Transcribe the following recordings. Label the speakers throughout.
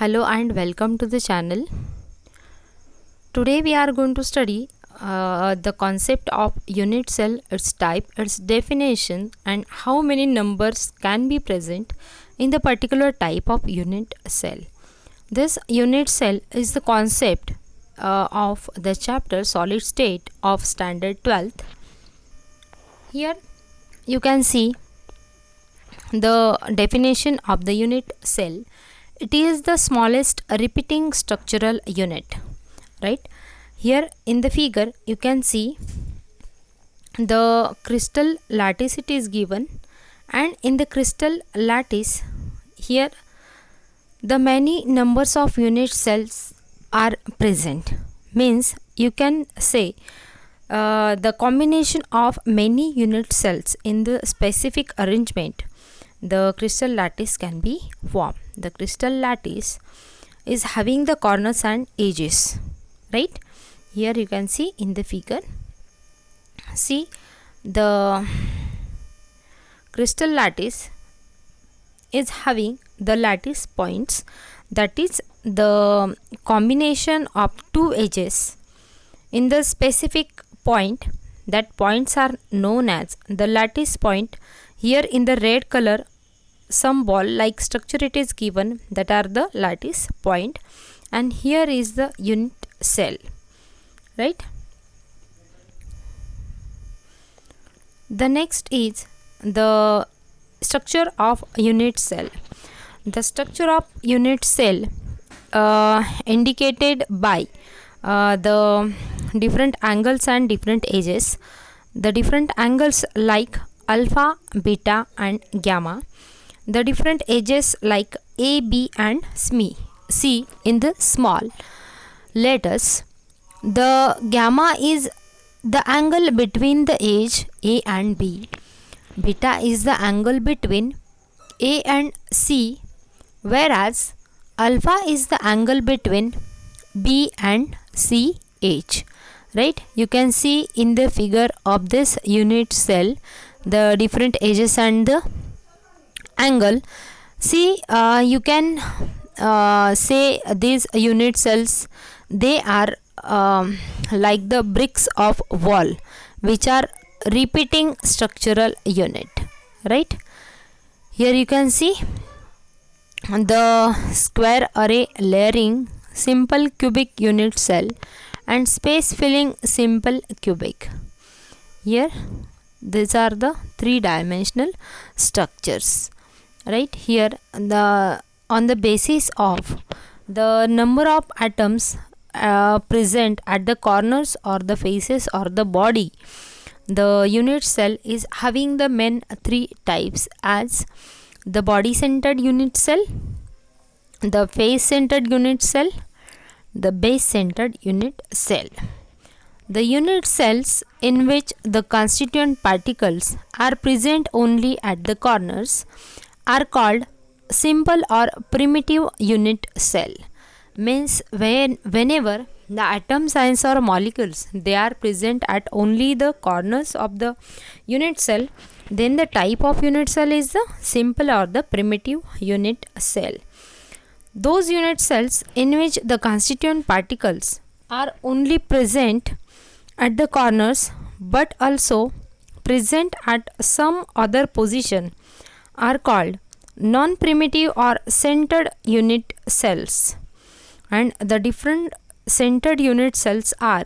Speaker 1: Hello and welcome to the channel. Today we are going to study the concept of unit cell, its type, its definition, and how many numbers can be present in the particular type of unit cell. This unit cell is the concept of the chapter Solid State of Standard 12th. Here you can see the definition of the unit cell. It is the smallest repeating structural unit, right? Here in the figure you can see the crystal lattice it is given, and in the crystal lattice here the many numbers of unit cells are present. Means you can say the combination of many unit cells in the specific arrangement, the crystal lattice can be formed. The crystal lattice is having the corners and edges, right? Here you can see in the figure, see the crystal lattice is having the lattice points, that is the combination of two edges in the specific point. That points are known as the lattice point. Here in the red color some ball like structure it is given, that are the lattice point, and here is the unit cell, right? The next is the structure of unit cell. The structure of unit cell indicated by the different angles and different edges. The different angles like alpha, beta and gamma. The different edges like A, B and C in the small letters. The gamma is the angle between the edge A and B. Beta is the angle between A and C, whereas alpha is the angle between B and C H. Right? You can see in the figure of this unit cell the different edges and the angle. See, you can say these unit cells, they are like the bricks of wall which are repeating structural unit, right? Here you can see the square array layering simple cubic unit cell and space filling simple cubic. Here these are the three-dimensional structures, right? Here on the basis of the number of atoms present at the corners or the faces or the body, the unit cell is having the main three types as the body centered unit cell, the face centered unit cell, the base centered unit cell. The unit cells in which the constituent particles are present only at the corners are called simple or primitive unit cell. Means whenever the atoms, ions or molecules they are present at only the corners of the unit cell, then the type of unit cell is the simple or the primitive unit cell. Those unit cells in which the constituent particles are only present at the corners but also present at some other position are called non-primitive or centered unit cells. And the different centered unit cells are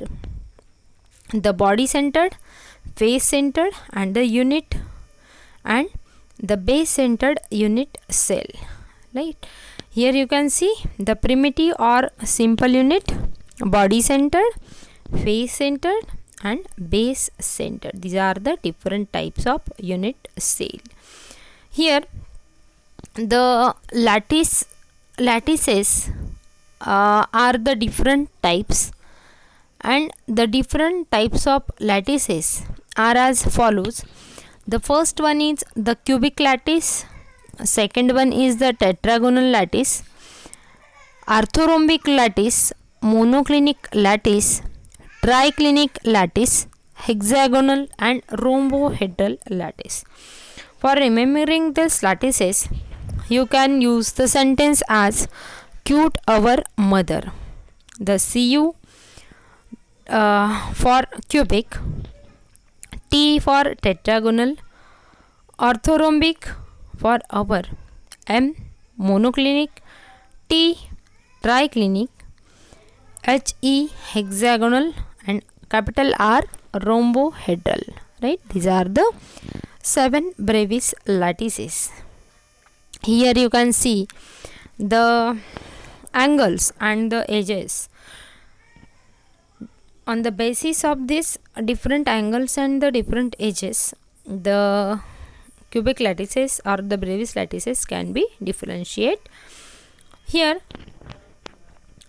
Speaker 1: the body centered, face centered and the unit and the base centered unit cell, right? Here you can see the primitive or simple unit, body centered, face centered and base centered. These are the different types of unit cell. Here the lattices are the different types, and the different types of lattices are as follows. The first one is the cubic lattice, second one is the tetragonal lattice, orthorhombic lattice, monoclinic lattice, triclinic lattice, hexagonal and rhombohedral lattice. For remembering these lattices, you can use the sentence as cute our mother. The CU for cubic, T for tetragonal, orthorhombic for hour, M monoclinic, T triclinic, HE hexagonal, and capital R rhombohedral. Right, these are the 7 brevis lattices. Here you can see the angles and the edges. On the basis of this different angles and the different edges, the cubic lattices or the brevis lattices can be differentiated. Here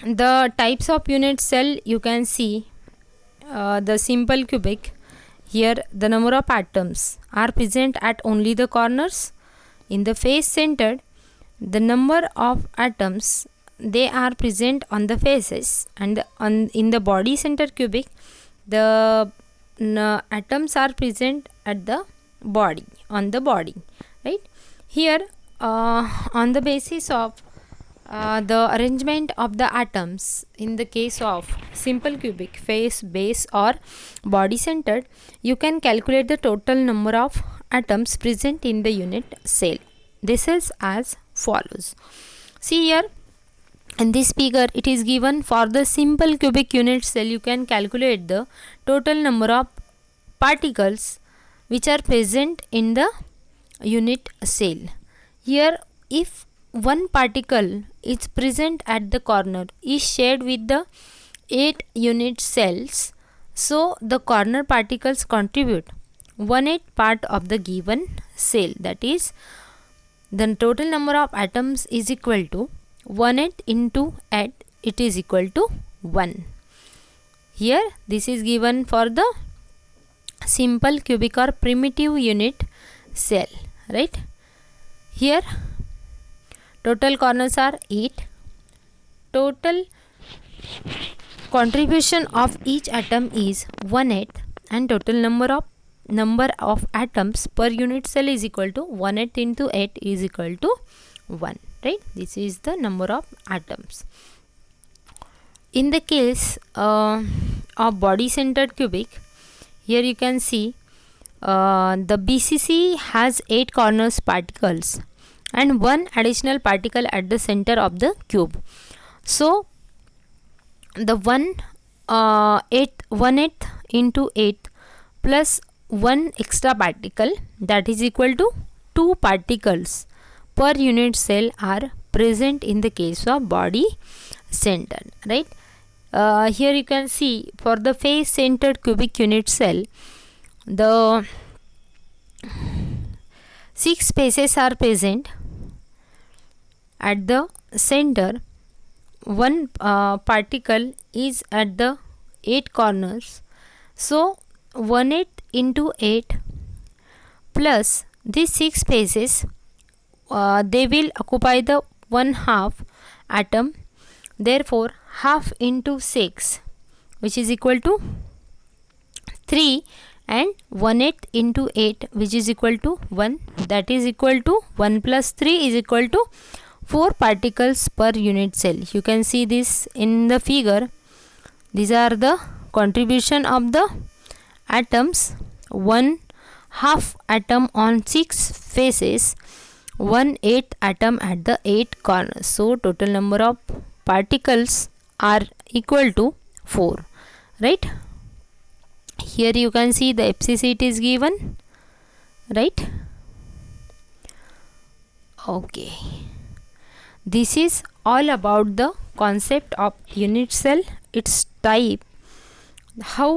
Speaker 1: the types of unit cell you can see, the simple cubic. Here the number of atoms are present at only the corners. In the face centered, the number of atoms they are present on the faces, and in the body center cubic the atoms are present at the body, on the body, right. Here on the basis of the arrangement of the atoms in the case of simple cubic, face, base or body centered, you can calculate the total number of atoms present in the unit cell. This is as follows. See here in this figure, it is given for the simple cubic unit cell you can calculate the total number of particles which are present in the unit cell. Here if one particle is present at the corner is shared with the 8 unit cells, so the corner particles contribute 1/8 part of the given cell. That is, the total number of atoms is equal to 1/8 into 8, it is equal to 1. Here this is given for the simple cubic or primitive unit cell, right. Here total corners are 8. Total contribution of each atom is 1/8, and total number of atoms per unit cell is equal to 1/8 into 8 is equal to 1, right. This is the number of atoms. In the case of body centered cubic, here you can see the BCC has 8 corners particles and 1 additional particle at the center of the cube. So the 1/8 into 8 plus 1 extra particle, that is equal to 2 particles per unit cell are present in the case of body centered, right. Here you can see for the face centered cubic unit cell, the 6 faces are present at the center. 1 particle is at the 8 corners. So 1/8 into 8 plus these 6 faces, they will occupy the 1/2 atom. Therefore half into 6, which is equal to 3, and 1/8 into 8, which is equal to 1, that is equal to 1 plus 3 is equal to 4 particles per unit cell. You can see this in the figure. These are the contribution of the atoms. 1/2 atom on 6 faces, 1/8 atom at the 8 corners. So total number of particles are equal to 4, right. Here you can see the FCC it is given, right. Okay, this is all about the concept of unit cell, its type, how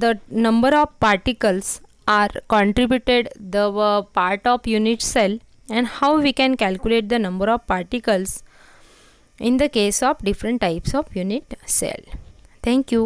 Speaker 1: the number of particles are contributed the part of unit cell, and how we can calculate the number of particles in the case of different types of unit cell. Thank you.